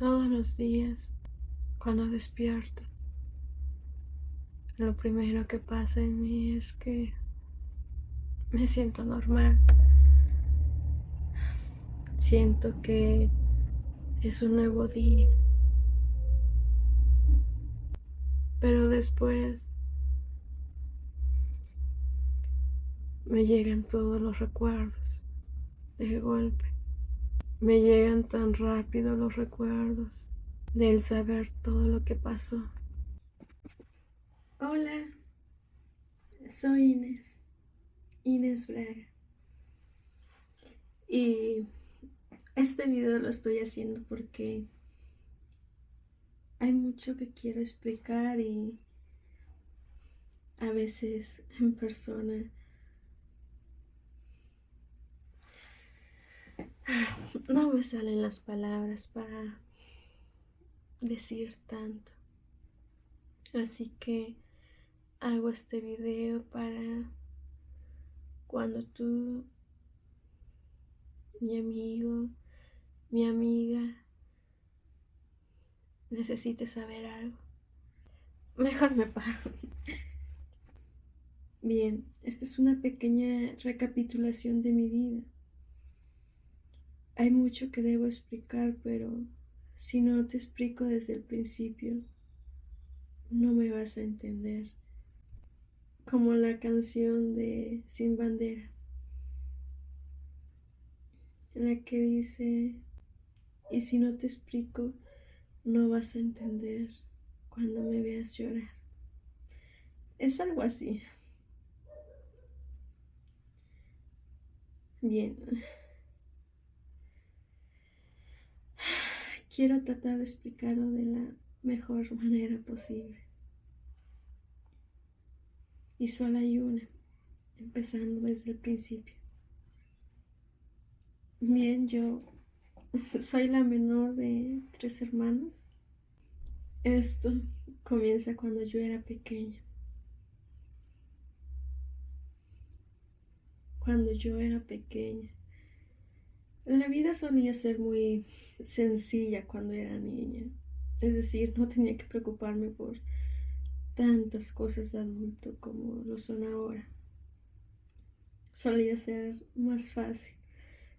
Todos los días, cuando despierto, lo primero que pasa en mí es que me siento normal. Siento que es un nuevo día, pero después me llegan todos los recuerdos de golpe. Me llegan tan rápido los recuerdos del saber todo lo que pasó. Hola, soy Inés Braga. Y este video lo estoy haciendo porque hay mucho que quiero explicar y a veces en persona no me salen las palabras para decir tanto. Así que hago este video para cuando tú, mi amigo, mi amiga, necesites saber algo. Mejor me paro. Bien, esta es una pequeña recapitulación de mi vida. Hay mucho que debo explicar, pero si no te explico desde el principio, no me vas a entender. Como la canción de Sin Bandera, en la que dice, y si no te explico, no vas a entender cuando me veas llorar. Es algo así. Bien. Quiero tratar de explicarlo de la mejor manera posible. Y solo hay una, empezando desde el principio. Bien, yo soy la menor de 3 hermanos. Esto comienza cuando yo era pequeña. Cuando yo era pequeña. La vida solía ser muy sencilla cuando era niña. Es decir, no tenía que preocuparme por tantas cosas de adulto como lo son ahora. Solía ser más fácil.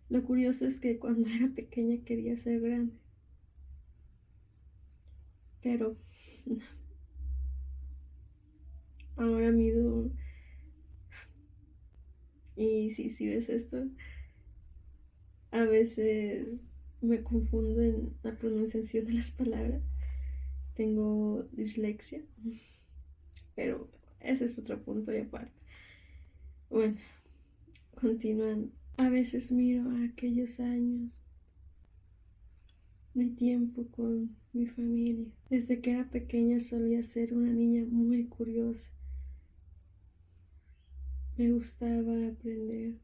Lo curioso es que cuando era pequeña quería ser grande. Pero ahora mido. Y si ves esto, a veces me confundo en la pronunciación de las palabras. Tengo dislexia, pero ese es otro punto y aparte. Bueno, continuando. A veces miro a aquellos años, mi tiempo con mi familia. Desde que era pequeña solía ser una niña muy curiosa. Me gustaba aprender,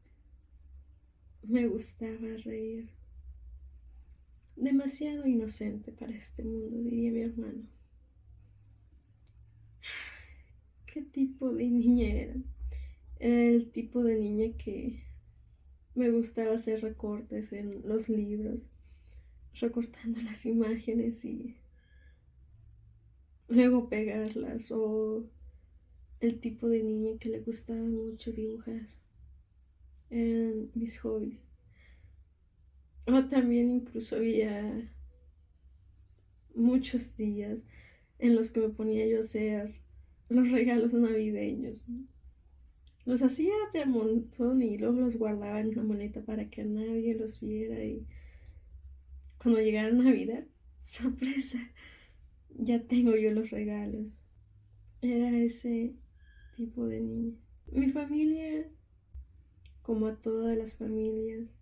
me gustaba reír. Demasiado inocente para este mundo, diría mi hermano. ¿Qué tipo de niña era? Era el tipo de niña que me gustaba hacer recortes en los libros, recortando las imágenes y luego pegarlas, o el tipo de niña que le gustaba mucho dibujar. Eran mis hobbies. O también incluso había muchos días en los que me ponía yo a hacer los regalos navideños. Los hacía de montón y luego los guardaba en una maleta para que nadie los viera, y cuando llegara Navidad, sorpresa, ya tengo yo los regalos. Era ese tipo de niña. Mi familia, como a todas las familias,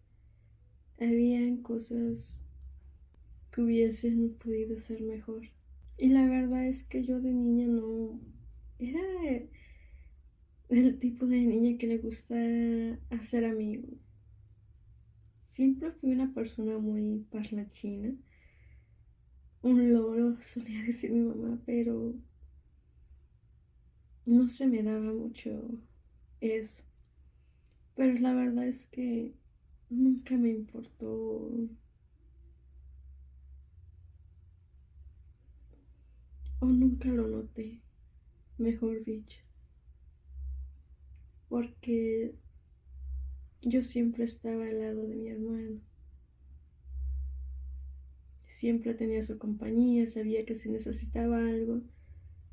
habían cosas que hubiesen podido ser mejor. Y la verdad es que yo de niña no era el tipo de niña que le gusta hacer amigos. Siempre fui una persona muy parlachina, un loro, solía decir mi mamá, pero no se me daba mucho eso. Pero la verdad es que nunca me importó o nunca lo noté, mejor dicho, porque yo siempre estaba al lado de mi hermano. Siempre tenía su compañía, sabía que si necesitaba algo,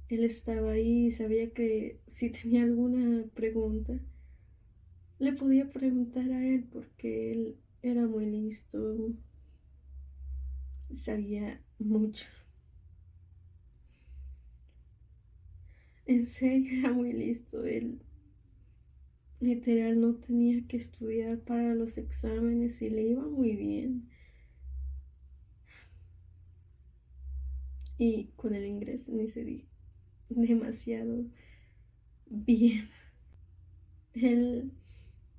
él estaba ahí, sabía que si tenía alguna pregunta, le podía preguntar a él porque él era muy listo, sabía mucho. En serio, era muy listo. Él literal no tenía que estudiar para los exámenes y le iba muy bien. Y con el inglés ni se diga, demasiado bien. Él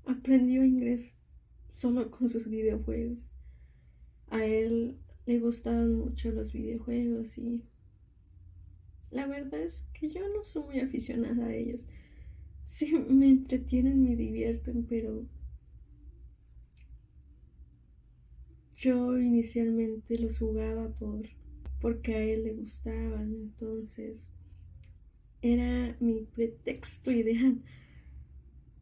aprendió inglés solo con sus videojuegos. A él le gustaban mucho los videojuegos y la verdad es que yo no soy muy aficionada a ellos. Sí, me entretienen, me divierten, pero yo inicialmente los jugaba porque a él le gustaban, entonces era mi pretexto ideal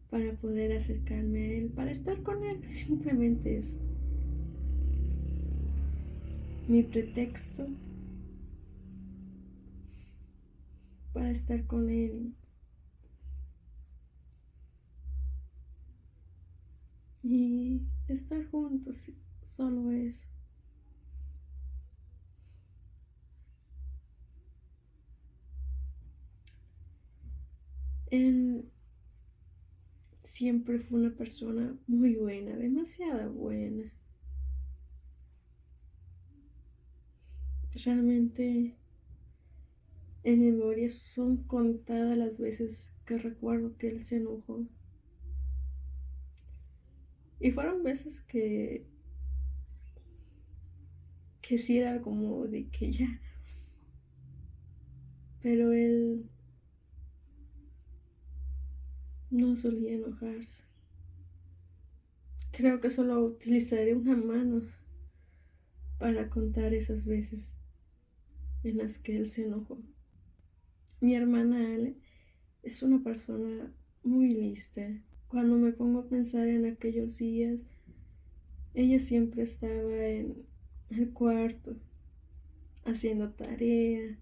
para poder acercarme a él, para estar con él, simplemente eso. Mi pretexto para estar con él y estar juntos, solo eso. Él siempre fue una persona muy buena, demasiado buena. Realmente en memoria son contadas las veces que recuerdo que él se enojó. Y fueron veces que sí era como de que ya, pero él no solía enojarse. Creo que solo utilizaré una mano para contar esas veces en las que él se enojó. Mi hermana Ale es una persona muy lista. Cuando me pongo a pensar en aquellos días, ella siempre estaba en el cuarto haciendo tarea,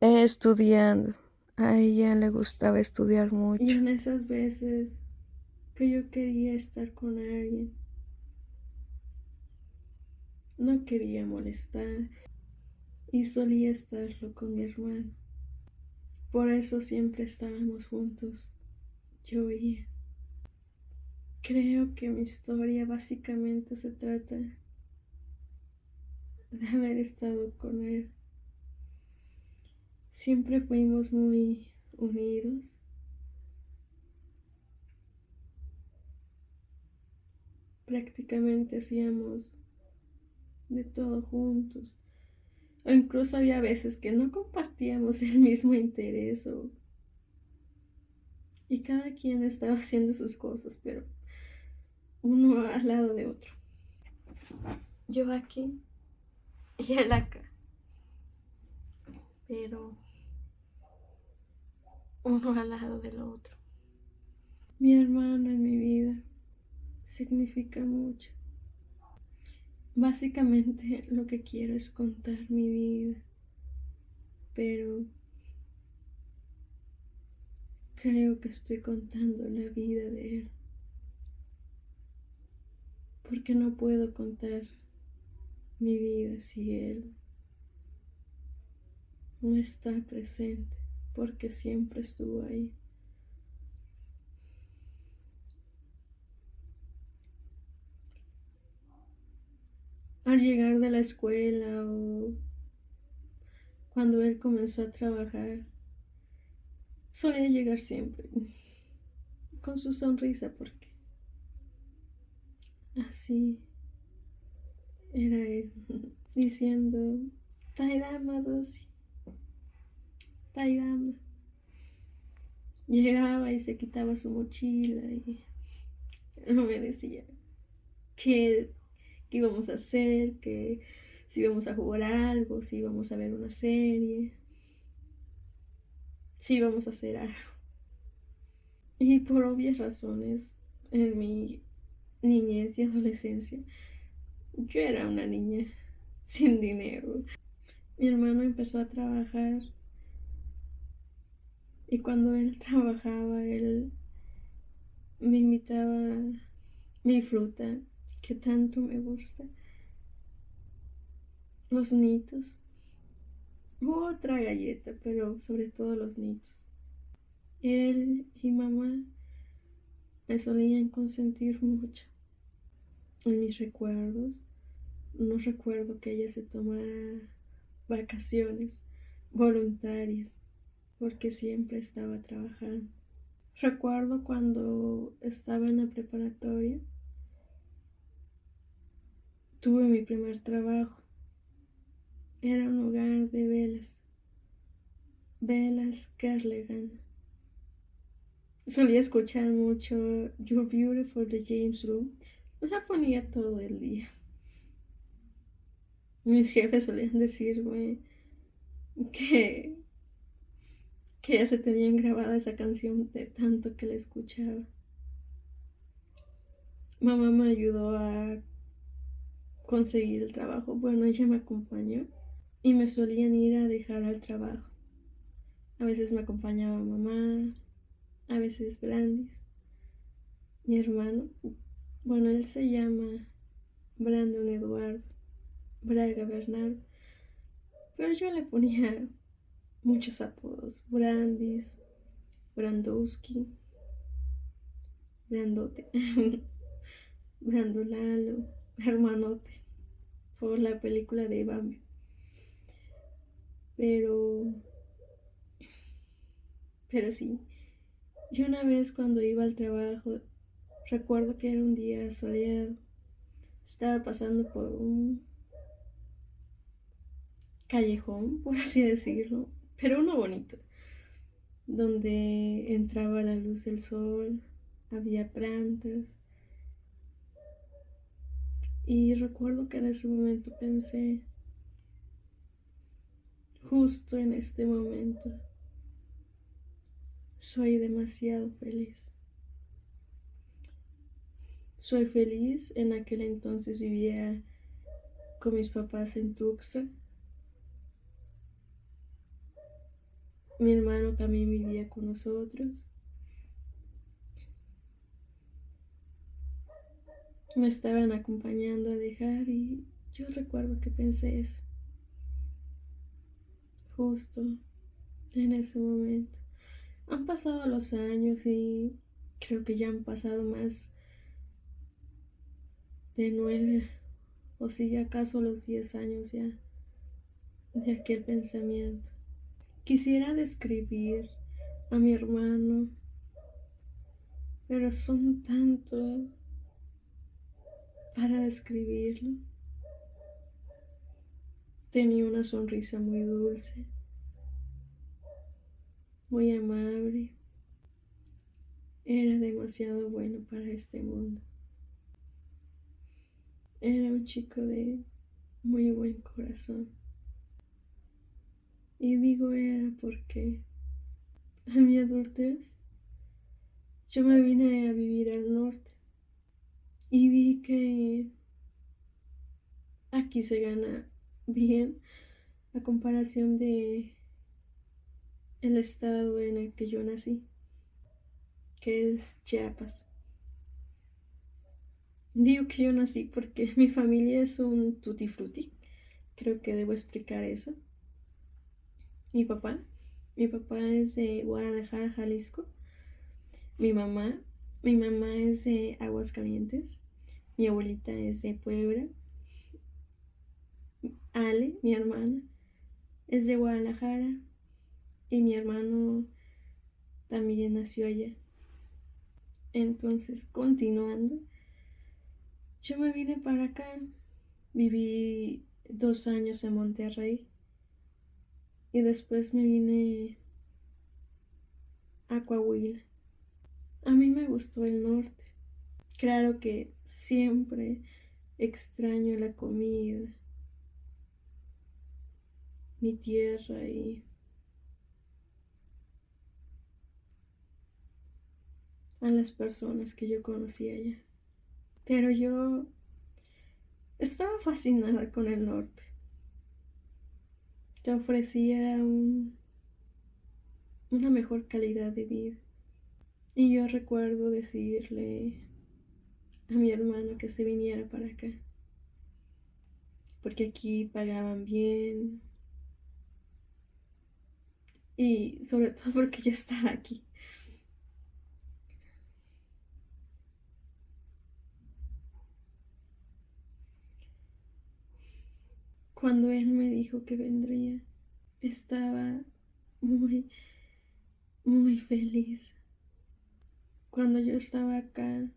estudiando. A ella le gustaba estudiar mucho. Y en esas veces que yo quería estar con alguien, no quería molestar y solía estarlo con mi hermano. Por eso siempre estábamos juntos, yo y él. Creo que mi historia básicamente se trata de haber estado con él. Siempre fuimos muy unidos. Prácticamente hacíamos de todo juntos. O incluso había veces que no compartíamos el mismo interés y cada quien estaba haciendo sus cosas, pero uno al lado de otro. Yo aquí y él acá. Pero uno al lado del otro. Mi hermano en mi vida significa mucho. Básicamente lo que quiero es contar mi vida, pero creo que estoy contando la vida de él, porque no puedo contar mi vida si él no está presente, porque siempre estuvo ahí. Al llegar de la escuela o cuando él comenzó a trabajar, solía llegar siempre con su sonrisa porque así era él, diciendo Taidama Dosi, Taidama. Llegaba y se quitaba su mochila y no me decía qué, qué íbamos a hacer, que si íbamos a jugar algo, si íbamos a ver una serie. si íbamos a hacer algo. Y por obvias razones, en mi niñez y adolescencia, yo era una niña sin dinero. Mi hermano empezó a trabajar y cuando él trabajaba, él me invitaba mi fruta, que tanto me gusta, los nitos, otra galleta, pero sobre todo los nitos. Él y mamá me solían consentir mucho. En mis recuerdos, no recuerdo que ella se tomara vacaciones voluntarias, porque siempre estaba trabajando. Recuerdo cuando estaba en la preparatoria, tuve mi primer trabajo. Era un hogar de velas Kerlegan. Solía escuchar mucho You're Beautiful de James Blue. La ponía todo el día. Mis jefes solían decirme que, que ya se tenían grabada esa canción de tanto que la escuchaba. Mamá me ayudó a conseguir el trabajo. Bueno, ella me acompañó y me solían ir a dejar al trabajo. A veces me acompañaba mamá, a veces Brandis, mi hermano. Bueno, él se llama Brandon Eduardo Braga Bernardo, pero yo le ponía muchos apodos: Brandis, Brandowski, Brandote, Brandolalo, Hermanote, por la película de Bambi. Pero, pero sí, yo una vez cuando iba al trabajo, recuerdo que era un día soleado, estaba pasando por un callejón, por así decirlo, pero uno bonito, donde entraba la luz del sol, había plantas. Y recuerdo que en ese momento pensé, justo en este momento, soy demasiado feliz. Soy feliz. En aquel entonces vivía con mis papás en Tuxtla. Mi hermano también vivía con nosotros. Me estaban acompañando a dejar y yo recuerdo que pensé eso, justo en ese momento. Han pasado los años y creo que ya han pasado más de 9, o si acaso los 10 años ya de aquel pensamiento. Quisiera describir a mi hermano, pero son tanto para describirlo. Tenía una sonrisa muy dulce, muy amable. Era demasiado bueno para este mundo. Era un chico de muy buen corazón. Y digo era porque en mi adultez yo me vine a vivir al norte y vi que aquí se gana bien a comparación de el estado en el que yo nací, que es Chiapas. Digo que yo nací porque mi familia es un tutti frutti. Creo que debo explicar eso. Mi papá, mi papá es de Guadalajara, Jalisco. Mi mamá, mi mamá es de Aguascalientes. Mi abuelita es de Puebla. Ale, mi hermana, es de Guadalajara y mi hermano también nació allá. Entonces, continuando, yo me vine para acá, viví 2 años en Monterrey y después me vine a Coahuila. A mí me gustó el norte. Claro que siempre extraño la comida, mi tierra a las personas que yo conocía allá. Pero yo estaba fascinada con el norte. Te ofrecía una mejor calidad de vida. Y yo recuerdo decirle a mi hermano que se viniera para acá, porque aquí pagaban bien y sobre todo porque yo estaba aquí. Cuando él me dijo que vendría, estaba muy, muy feliz. Cuando yo estaba acá,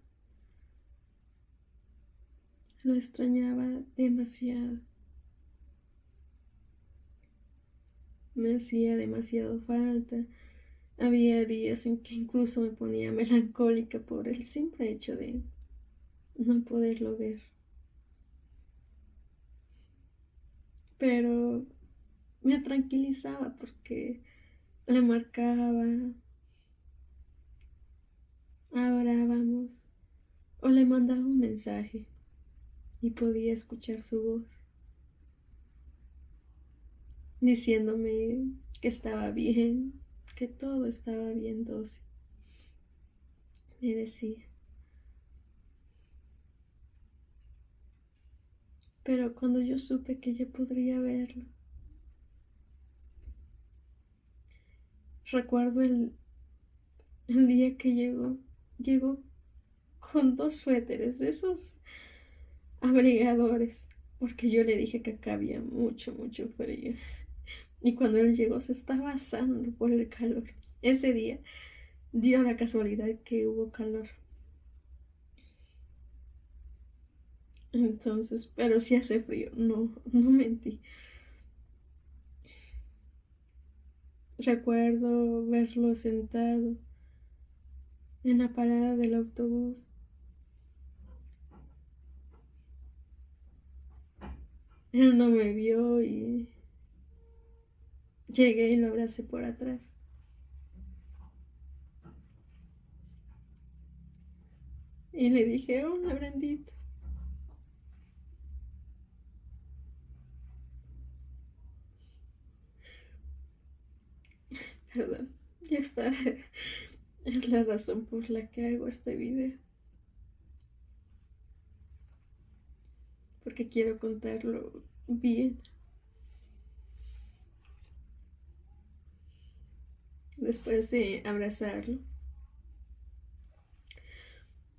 lo extrañaba demasiado. Me hacía demasiado falta. Había días en que incluso me ponía melancólica por el simple hecho de no poderlo ver. Pero me tranquilizaba porque le marcaba, hablábamos o le mandaba un mensaje y podía escuchar su voz diciéndome que estaba bien, que todo estaba bien, Doce. Me decía. Pero cuando yo supe que ya podría verlo, recuerdo el día que llegó con dos suéteres de esos abrigadores, porque yo le dije que acá había mucho, mucho frío. Y cuando él llegó se estaba asando por el calor. Ese día dio la casualidad que hubo calor. Entonces, pero sí hace frío, no mentí. Recuerdo verlo sentado en la parada del autobús. Él no me vio y llegué y lo abracé por atrás. Y le dije, hola, Brandito. Perdón, ya está. Es la razón por la que hago este video. Porque quiero contarlo bien. Después de abrazarlo,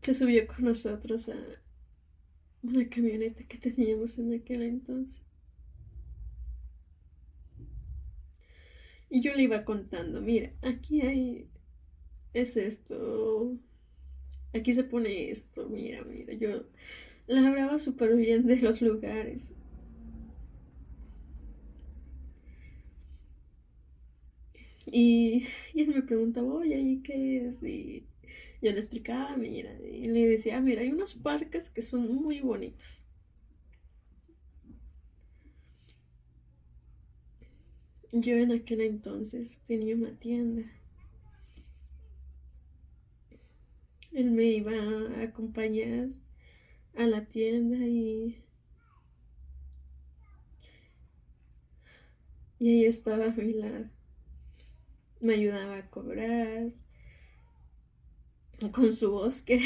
se subió con nosotros a una camioneta que teníamos en aquel entonces. Y yo le iba contando, mira, es esto, aquí se pone esto, mira, yo la hablaba súper bien de los lugares. Y él me preguntaba, oye, ¿y qué es? Y yo le explicaba, mira, y le decía, mira, hay unos parques que son muy bonitos. Yo en aquel entonces tenía una tienda. Él me iba a acompañar a la tienda y ahí estaba a mi lado. Me ayudaba a cobrar con su voz que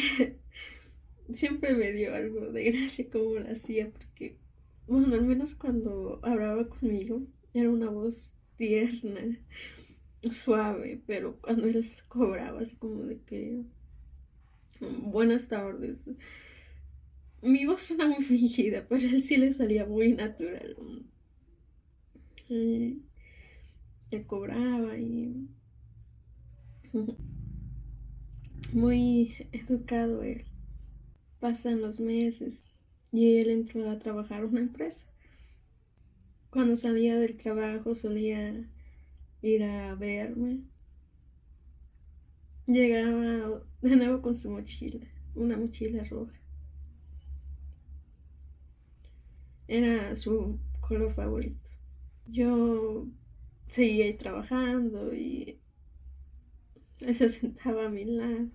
siempre me dio algo de gracia como lo hacía porque, bueno, al menos cuando hablaba conmigo era una voz tierna, suave, pero cuando él cobraba así como de que buenas tardes. Mi voz suena muy fingida, pero a él sí le salía muy natural. Y él cobraba y muy educado él. Pasan los meses y él entró a trabajar en una empresa. Cuando salía del trabajo solía ir a verme. Llegaba de nuevo con su mochila, una mochila roja. Era su color favorito. Yo seguía ahí trabajando y él se sentaba a mi lado.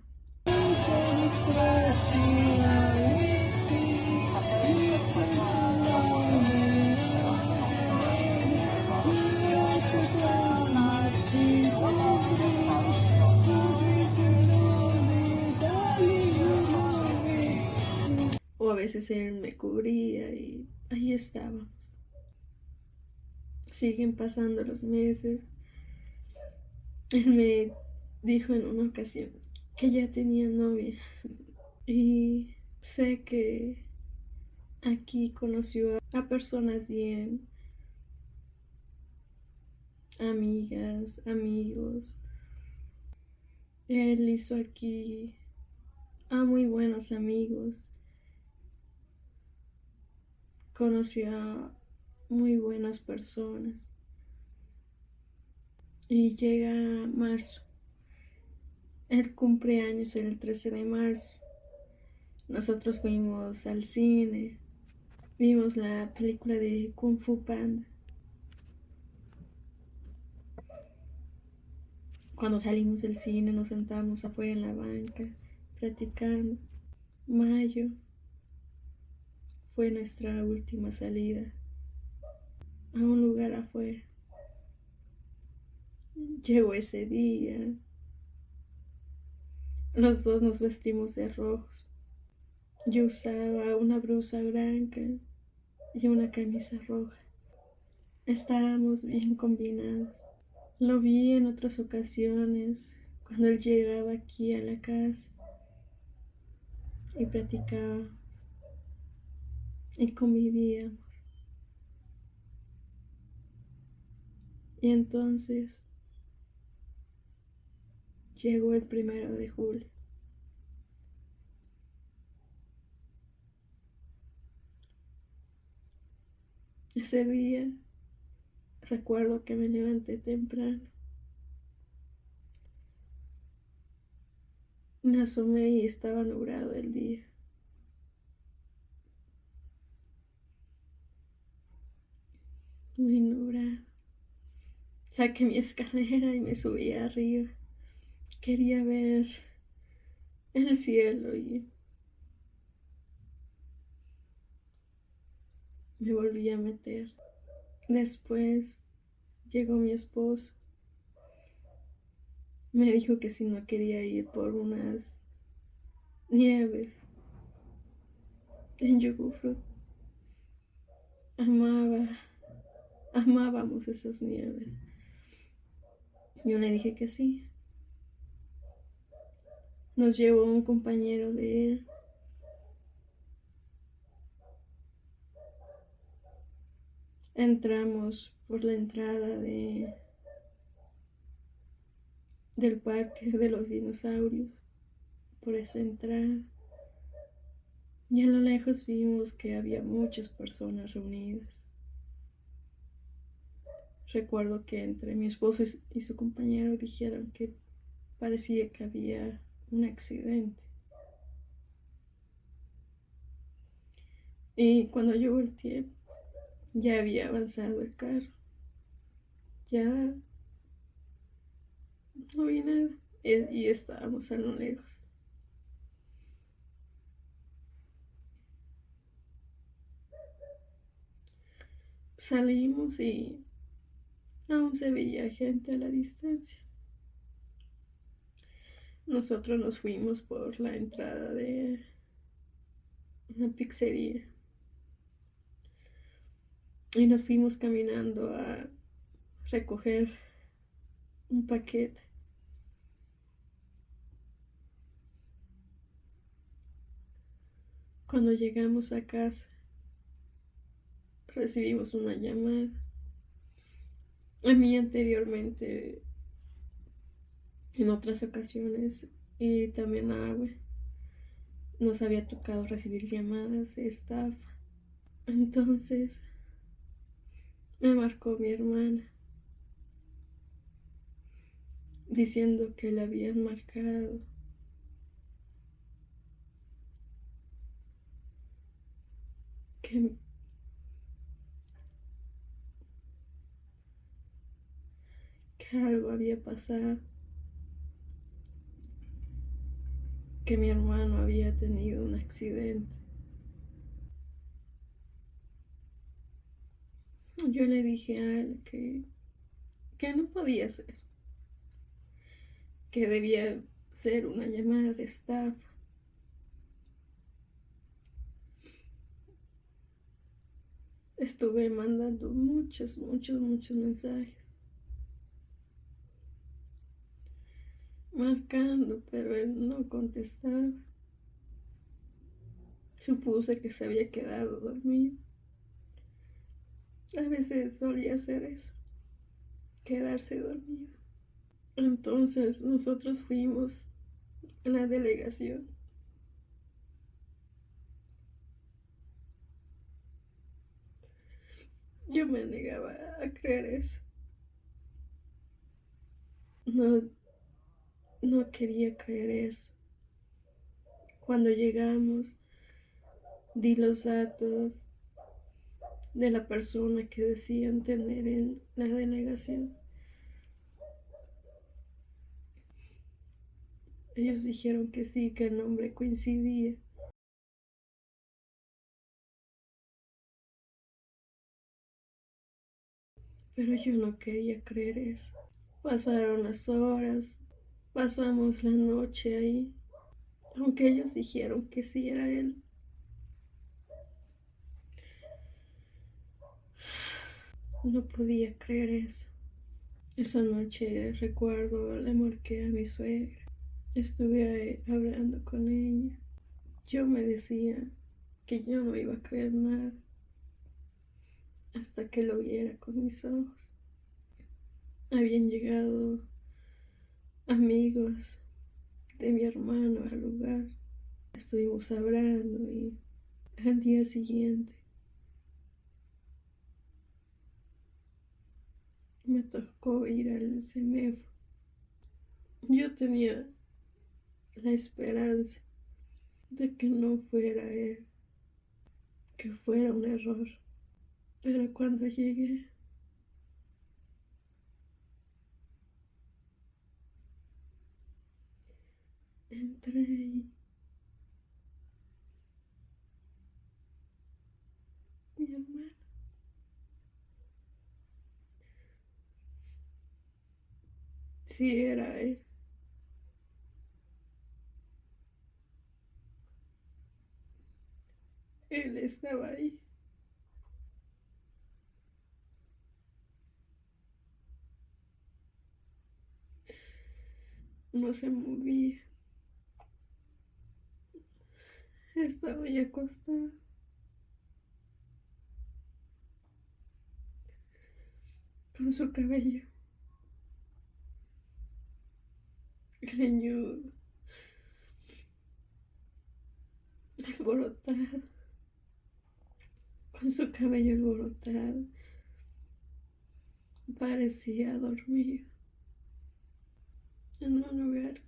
O a veces él me cubría y ahí estábamos. Siguen pasando los meses. Él me dijo en una ocasión que ya tenía novia y sé que aquí conoció a personas bien, amigas, amigos. Él hizo aquí a muy buenos amigos, conoció a muy buenas personas. Y llega marzo, el cumpleaños el 13 de marzo. Nosotros fuimos al cine, vimos la película de Kung Fu Panda. Cuando salimos del cine nos sentamos afuera en la banca, platicando. Mayo fue nuestra última salida a un lugar afuera. Llegó ese día. Los dos nos vestimos de rojos. Yo usaba una blusa blanca y una camisa roja. Estábamos bien combinados. Lo vi en otras ocasiones cuando él llegaba aquí a la casa y platicábamos y convivíamos. Y entonces llegó el 1 de julio. Ese día recuerdo que me levanté temprano. Me asomé y estaba nublado el día. Muy nublado. Saqué mi escalera y me subí arriba. Quería ver el cielo y me volví a meter. Después llegó mi esposo. Me dijo que si no quería ir por unas nieves en Yugufruit. Amábamos esas nieves. Yo le dije que sí. Nos llevó un compañero de él. Entramos por la entrada del parque de los dinosaurios, por esa entrada. Y a lo lejos vimos que había muchas personas reunidas. Recuerdo que entre mi esposo y su compañero dijeron que parecía que había un accidente. Y cuando llegó el tiempo, ya había avanzado el carro. Ya no vi nada. Y estábamos a lo lejos. Salimos y aún se veía gente a la distancia. Nosotros nos fuimos por la entrada de una pizzería y nos fuimos caminando a recoger un paquete. Cuando llegamos a casa, recibimos una llamada. A mí anteriormente, en otras ocasiones, y también a Agüe, nos había tocado recibir llamadas de estafa. Entonces me marcó mi hermana diciendo que le habían marcado, que, que algo había pasado. que mi hermano había tenido un accidente. Yo le dije a él que no podía ser, que debía ser una llamada de estafa. Estuve mandando muchos mensajes, marcando, pero él no contestaba. Supuse que se había quedado dormido. A veces solía hacer eso, quedarse dormido. Entonces nosotros fuimos a la delegación. Yo me negaba a creer eso. No, no quería creer eso. Cuando llegamos, di los datos de la persona que decían tener en la delegación. Ellos dijeron que sí, que el nombre coincidía. Pero yo no quería creer eso. Pasaron las horas, pasamos la noche ahí, aunque ellos dijeron que sí era él. No podía creer eso. Esa noche recuerdo, le marqué a mi suegra. Estuve hablando con ella. Yo me decía que yo no iba a creer nada hasta que lo viera con mis ojos. Habían llegado amigos de mi hermano al lugar. Estuvimos hablando y al día siguiente me tocó ir al CEMEFO. Yo tenía la esperanza de que no fuera él, que fuera un error. Pero cuando llegué, entré y mi hermano, sí era él. Él estaba ahí. No se movía. Estaba ahí acostado. Con su cabello greñudo, alborotado. Con su cabello alborotado. Parecía dormido. En un lugar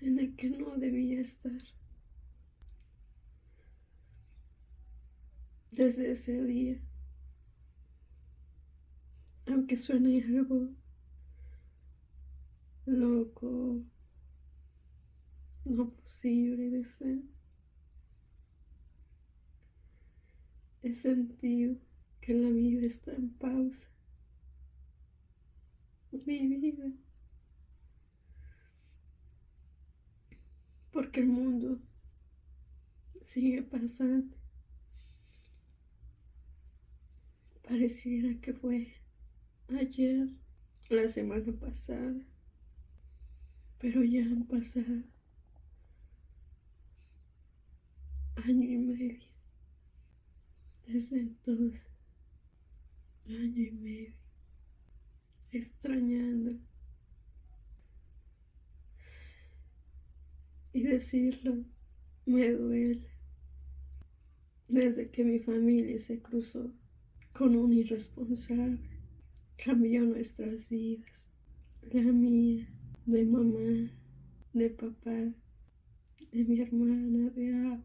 en el que no debía estar. Desde ese día, aunque suene algo loco, no posible de ser, he sentido que la vida está en pausa. Mi vida, porque el mundo sigue pasando. Pareciera que fue ayer, la semana pasada, pero ya han pasado año y medio. Desde entonces, año y medio, extrañando. Y decirlo me duele. Desde que mi familia se cruzó con un irresponsable, cambió nuestras vidas. La mía, de mamá, de papá, de mi hermana, de Agua.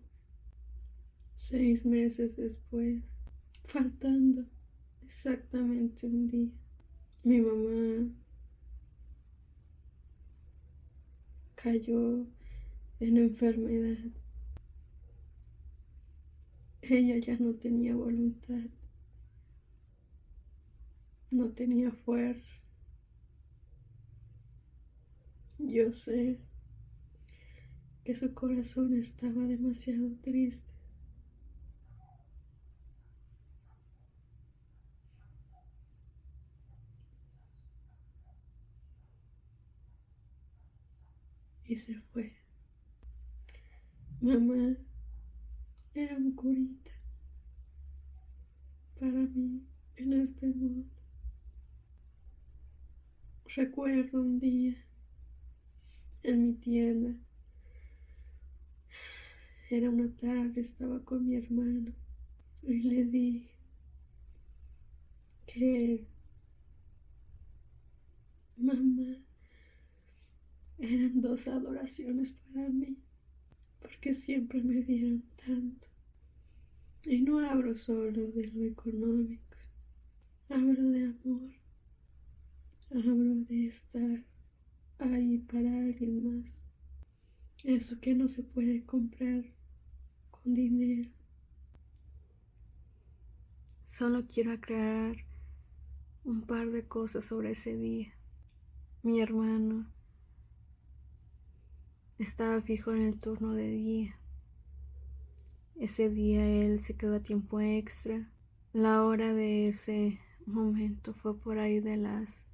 6 meses después, faltando exactamente un día, mi mamá cayó en enfermedad. Ella ya no tenía voluntad, no tenía fuerza. Yo sé que su corazón estaba demasiado triste. Y se fue. Mamá era un curita para mí en este mundo. Recuerdo un día en mi tienda. Era una tarde, estaba con mi hermano y le dije que mamá eran dos adoraciones para mí, porque siempre me dieron tanto. Y no hablo solo de lo económico, hablo de amor, hablo de estar ahí para alguien más. Eso que no se puede comprar con dinero. Solo quiero aclarar un par de cosas sobre ese día. Mi hermano estaba fijo en el turno de día. Ese día él se quedó a tiempo extra. La hora de ese momento fue por ahí de las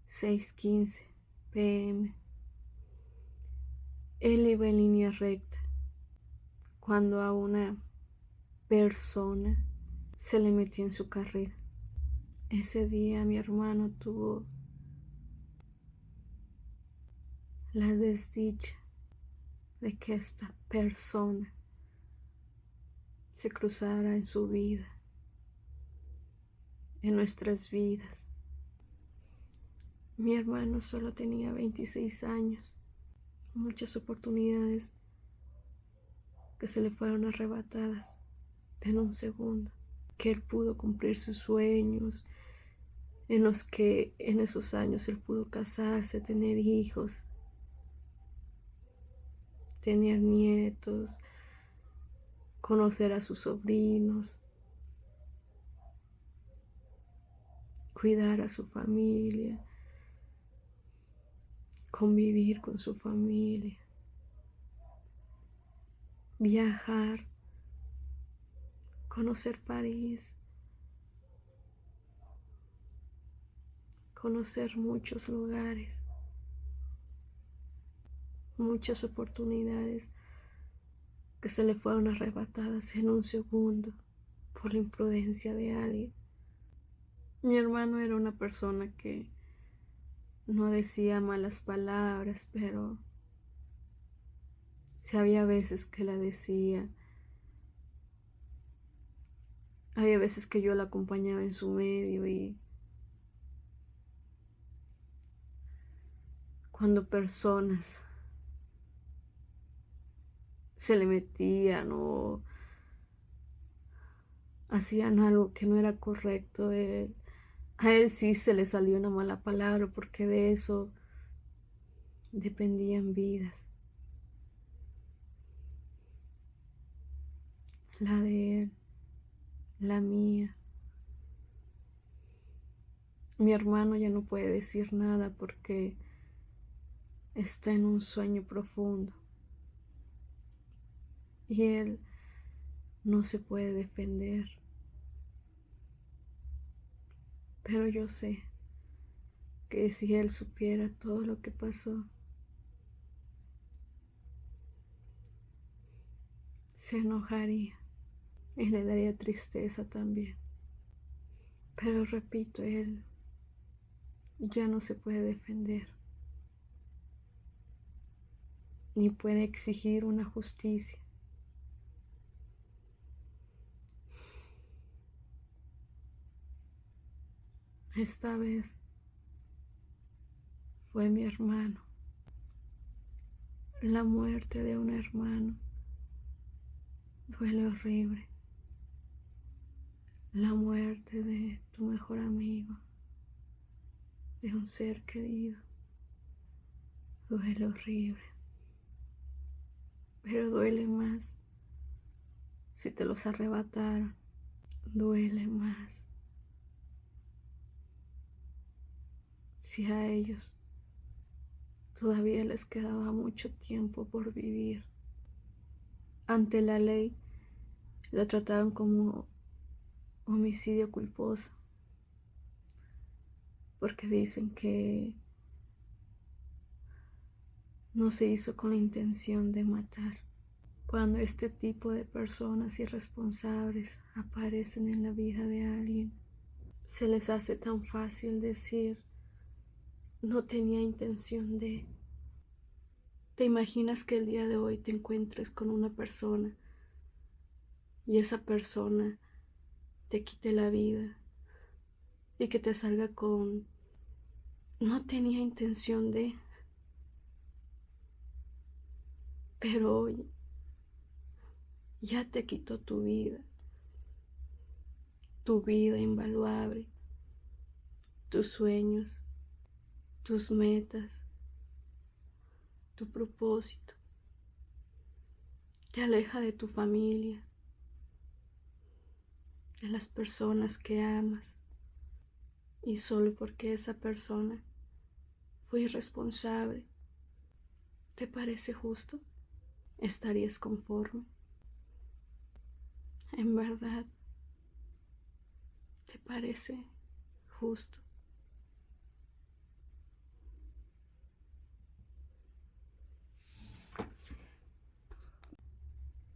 6:15 p.m. Él iba en línea recta cuando a una persona se le metió en su carril. Ese día mi hermano tuvo la desdicha de que esta persona se cruzara en su vida, en nuestras vidas. Mi hermano solo tenía 26 años, muchas oportunidades que se le fueron arrebatadas en un segundo, que él pudo cumplir sus sueños, en los que en esos años él pudo casarse, tener hijos, tener nietos, conocer a sus sobrinos, cuidar a su familia, convivir con su familia, viajar, conocer París, conocer muchos lugares, muchas oportunidades que se le fueron arrebatadas en un segundo por la imprudencia de alguien. Mi hermano era una persona que no decía malas palabras, pero sí había veces que la decía. Había veces que yo la acompañaba en su medio y cuando personas se le metían o hacían algo que no era correcto, a él sí se le salió una mala palabra porque de eso dependían vidas. La de él, la mía. Mi hermano ya no puede decir nada porque está en un sueño profundo y él no se puede defender. Pero yo sé que si él supiera todo lo que pasó, se enojaría y le daría tristeza también. Pero repito, él ya no se puede defender, ni puede exigir una justicia. Esta vez fue mi hermano. La muerte de un hermano duele horrible. La muerte de tu mejor amigo, de un ser querido, Duele horrible, pero duele más si te los arrebataron. Duele más si a ellos todavía les quedaba mucho tiempo por vivir. Ante la ley, lo trataron como homicidio culposo, porque dicen que no se hizo con la intención de matar. Cuando este tipo de personas irresponsables aparecen en la vida de alguien, se les hace tan fácil decir, no tenía intención de. ¿Te imaginas que el día de hoy te encuentres con una persona y esa persona te quite la vida y que te salga con, no tenía intención de, pero hoy ya te quitó tu vida invaluable, tus sueños, tus metas, tu propósito, te aleja de tu familia, de las personas que amas, y solo porque esa persona fue irresponsable, ¿te parece justo? ¿Estarías conforme? ¿En verdad te parece justo?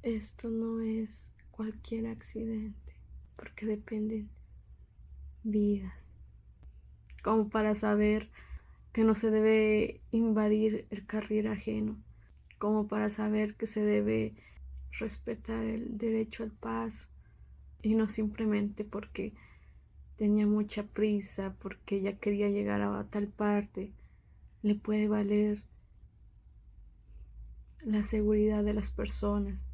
Esto no es cualquier accidente, porque dependen vidas, como para saber que no se debe invadir el carril ajeno, como para saber que se debe respetar el derecho al paso, y no simplemente porque tenía mucha prisa, porque ya quería llegar a tal parte, le puede valer la seguridad de las personas,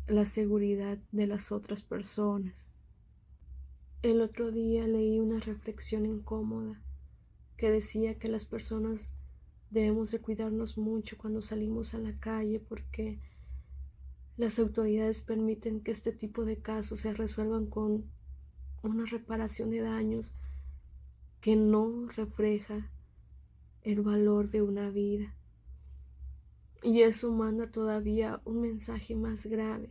la seguridad de las otras personas. El otro día leí una reflexión incómoda que decía que las personas debemos de cuidarnos mucho cuando salimos a la calle, porque las autoridades permiten que este tipo de casos se resuelvan con una reparación de daños que no refleja el valor de una vida. Y eso manda todavía un mensaje más grave,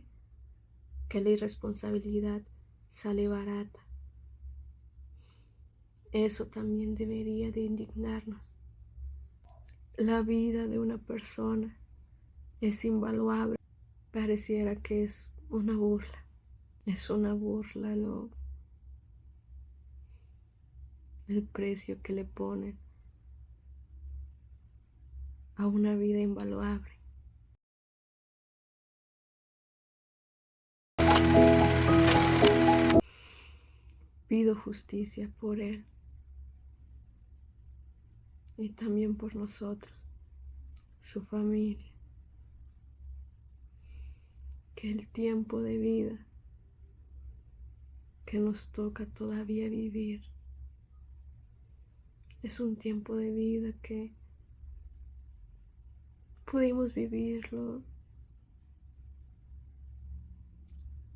que la irresponsabilidad sale barata. Eso también debería de indignarnos. La vida de una persona es invaluable. Pareciera que es una burla. Es una burla el precio que le ponen a una vida invaluable. Pido justicia por él y también por nosotros, su familia. Que el tiempo de vida que nos toca todavía vivir es un tiempo de vida que pudimos vivirlo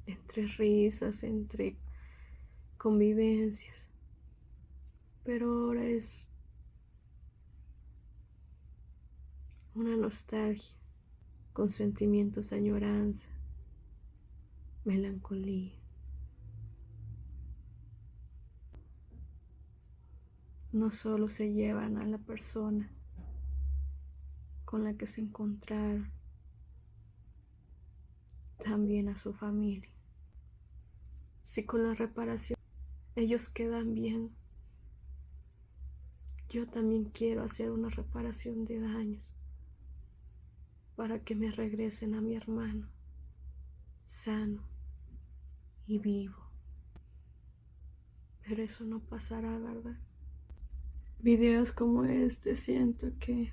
entre risas, entre convivencias, pero ahora es una nostalgia con sentimientos de añoranza, melancolía. No solo se llevan a la persona con la que se encontraron, también a su familia. Si con la reparación ellos quedan bien, yo también quiero hacer una reparación de daños para que me regresen a mi hermano sano y vivo. Pero eso no pasará, ¿verdad? Videos como este siento que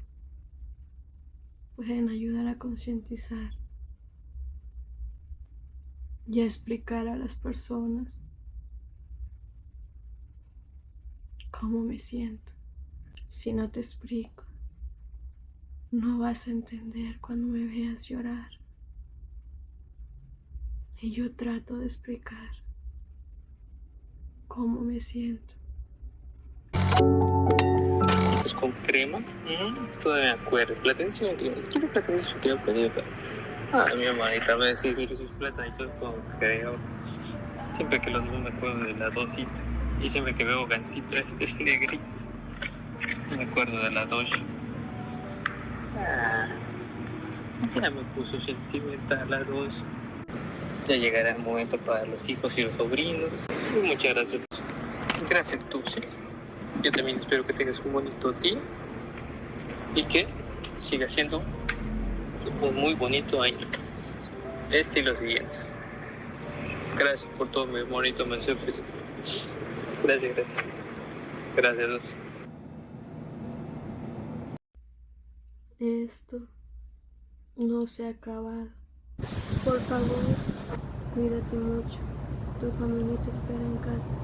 pueden ayudar a concientizar y a explicar a las personas cómo me siento. Si no te explico, No vas a entender cuando me veas llorar. Y yo trato de explicar cómo me siento. Entonces con crema, todavía me acuerdo. Platanito con crema. ¿Quiero platanitos con crema? Mi mamadita me decía que sus platanitos con crema. Siempre que los veo me acuerdo de la dosita. Y siempre que veo gancitas negritas, me acuerdo de la dos. Ya me puso sentimental la dos. Ya llegará el momento para los hijos y los sobrinos. Y muchas gracias. Gracias, Tuxi. Yo también espero que tengas un bonito día y que siga siendo un muy bonito año. Este y los siguientes. Gracias por todo mi bonito mensaje. Gracias. Gracias. Esto no se ha acabado. Por favor, cuídate mucho. Tu familia te espera en casa.